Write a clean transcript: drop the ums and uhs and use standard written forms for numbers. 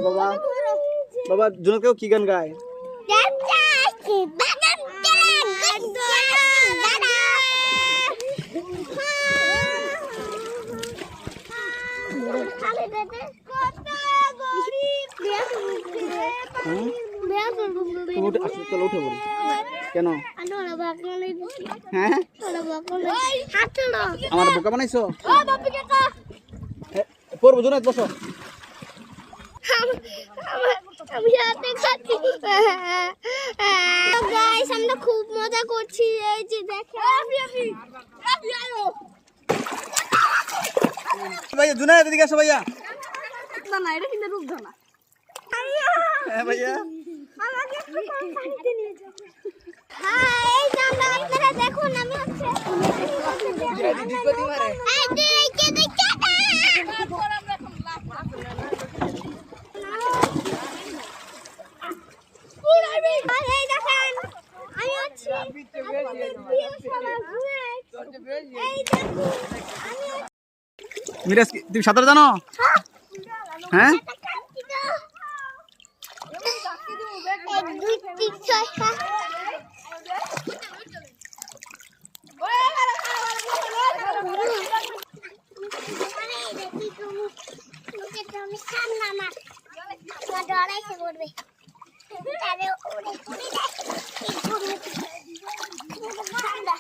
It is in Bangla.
বাবা বাবা জুনাকেও কি গান গায়? চলো উঠে পড়ি। কেন? হ্যাঁ আমার বোকা বানাইছো? পড়বো জুনাত বসো। আমরা খুব মজা করছি। এই যে ভাইয়া জুনাত এদিকে আসো ভাইয়া। না এটা কিন্তু রূপ ধনা। হ্যাঁ ভাইয়া দেখুন আমি হচ্ছে মিরাজ তুমি সাঁতার জানো? হ্যাঁ ঠান্ডা